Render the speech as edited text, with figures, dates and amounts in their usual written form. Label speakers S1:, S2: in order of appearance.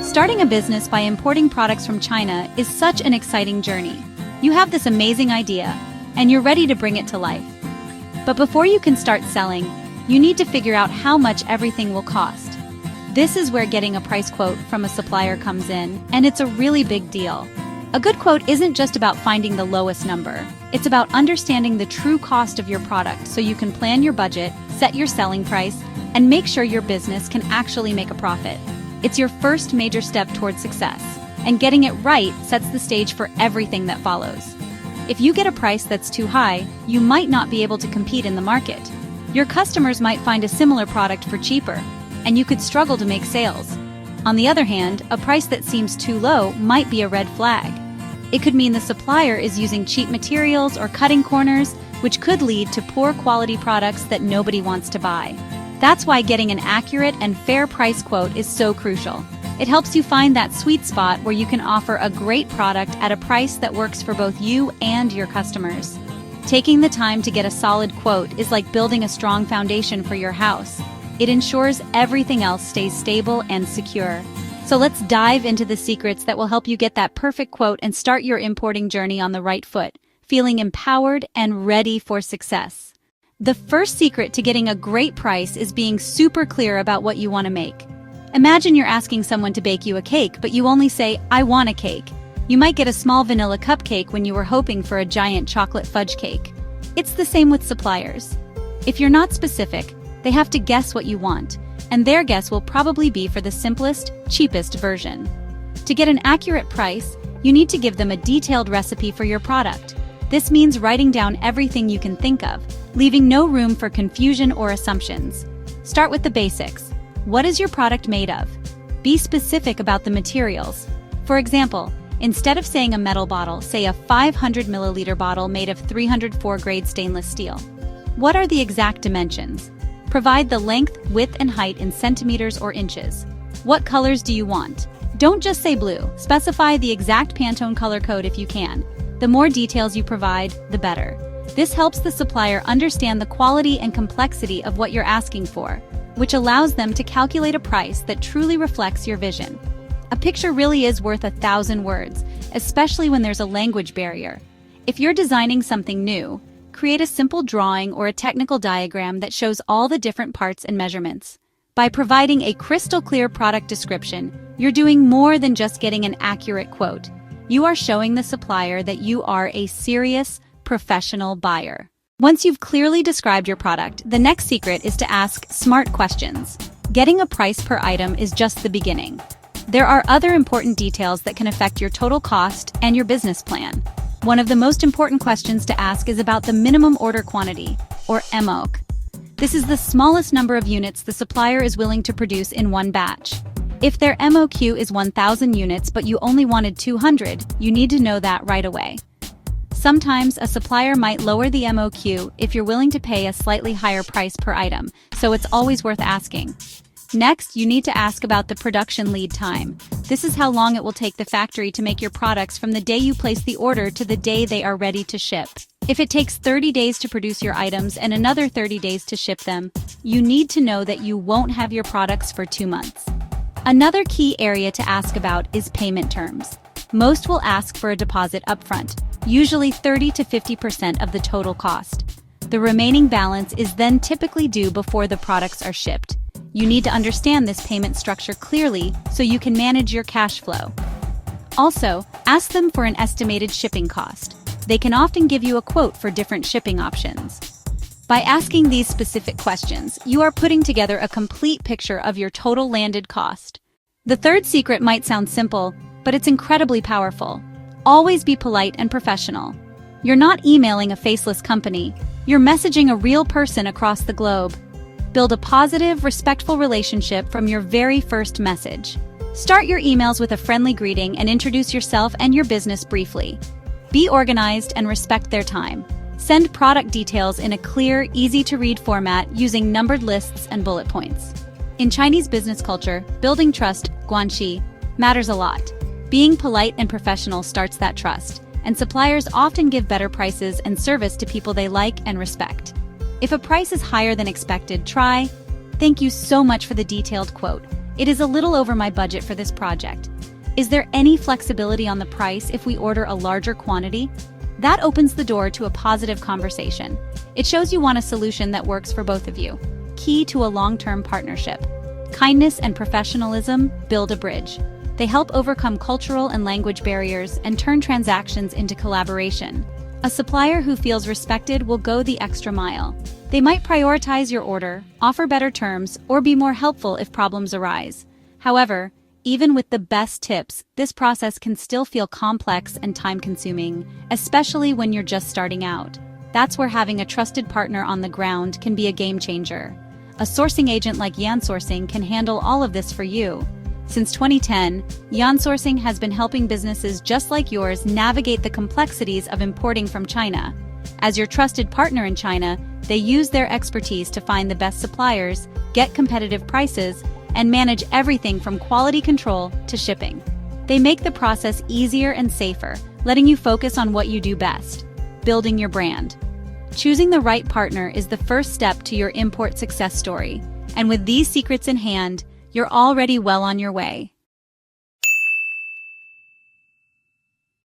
S1: Starting a business by importing products from China is such an exciting journey. You have this amazing idea, and you're ready to bring it to life. But before you can start selling, you need to figure out how much everything will cost. This is where getting a price quote from a supplier comes in, and it's a really big deal. A good quote isn't just about finding the lowest number. It's about understanding the true cost of your product so you can plan your budget, set your selling price, and make sure your business can actually make a profit. It's your first major step towards success, and getting it right sets the stage for everything that follows. If you get a price that's too high, you might not be able to compete in the market. Your customers might find a similar product for cheaper, and you could struggle to make sales. On the other hand, a price that seems too low might be a red flag. It could mean the supplier is using cheap materials or cutting corners, which could lead to poor quality products that nobody wants to buy. That's why getting an accurate and fair price quote is so crucial. It helps you find that sweet spot where you can offer a great product at a price that works for both you and your customers. Taking the time to get a solid quote is like building a strong foundation for your house. It ensures everything else stays stable and secure. So let's dive into the secrets that will help you get that perfect quote and start your importing journey on the right foot, feeling empowered and ready for success. The first secret to getting a great price is being super clear about what you want to make. Imagine you're asking someone to bake you a cake, but you only say, "I want a cake." You might get a small vanilla cupcake when you were hoping for a giant chocolate fudge cake. It's the same with suppliers. If you're not specific, they have to guess what you want, and their guess will probably be for the simplest, cheapest version. To get an accurate price, you need to give them a detailed recipe for your product. This means writing down everything you can think of, leaving no room for confusion or assumptions. Start with the basics. What is your product made of? Be specific about the materials. For example, instead of saying a metal bottle, say a 500 milliliter bottle made of 304 grade stainless steel. What are the exact dimensions? Provide the length, width, and height in centimeters or inches. What colors do you want? Don't just say blue. Specify the exact Pantone color code if you can. The more details you provide, the better. This helps the supplier understand the quality and complexity of what you're asking for, which allows them to calculate a price that truly reflects your vision. A picture really is worth 1,000 words, especially when there's a language barrier. If you're designing something new, create a simple drawing or a technical diagram that shows all the different parts and measurements. By providing a crystal clear product description, you're doing more than just getting an accurate quote. You are showing the supplier that you are a serious, professional buyer. Once you've clearly described your product, the next secret is to ask smart questions. Getting a price per item is just the beginning. There are other important details that can affect your total cost and your business plan. One of the most important questions to ask is about the minimum order quantity, or MOQ. This is the smallest number of units the supplier is willing to produce in one batch. If their MOQ is 1,000 units but you only wanted 200, you need to know that right away. Sometimes a supplier might lower the MOQ if you're willing to pay a slightly higher price per item, so it's always worth asking. Next, you need to ask about the production lead time. This is how long it will take the factory to make your products from the day you place the order to the day they are ready to ship. If it takes 30 days to produce your items and another 30 days to ship them, you need to know that you won't have your products for 2 months. Another key area to ask about is payment terms. Most will ask for a deposit upfront, usually 30 to 50% of the total cost. The remaining balance is then typically due before the products are shipped. You need to understand this payment structure clearly so you can manage your cash flow. Also, ask them for an estimated shipping cost. They can often give you a quote for different shipping options. By asking these specific questions, you are putting together a complete picture of your total landed cost. The third secret might sound simple, but it's incredibly powerful. Always be polite and professional. You're not emailing a faceless company. You're messaging a real person across the globe. Build a positive, respectful relationship from your very first message. Start your emails with a friendly greeting and introduce yourself and your business briefly. Be organized and respect their time. Send product details in a clear, easy-to-read format using numbered lists and bullet points. In Chinese business culture, building trust, guanxi, matters a lot. Being polite and professional starts that trust, and suppliers often give better prices and service to people they like and respect. If a price is higher than expected, try, "Thank you so much for the detailed quote. It is a little over my budget for this project. Is there any flexibility on the price if we order a larger quantity? That opens the door to a positive conversation. It shows you want a solution that works for both of you. Key to a long-term partnership. Kindness and professionalism build a bridge. They help overcome cultural and language barriers and turn transactions into collaboration. A supplier who feels respected will go the extra mile. They might prioritize your order, offer better terms, or be more helpful if problems arise. However, even with the best tips, this process can still feel complex and time-consuming, especially when you're just starting out. That's where having a trusted partner on the ground can be a game-changer. A sourcing agent like Yansourcing can handle all of this for you. Since 2010, Yansourcing has been helping businesses just like yours navigate the complexities of importing from China. As your trusted partner in China, they use their expertise to find the best suppliers, get competitive prices, and manage everything from quality control to shipping. They make the process easier and safer, letting you focus on what you do best, building your brand. Choosing the right partner is the first step to your import success story, and with these secrets in hand, you're already well on your way.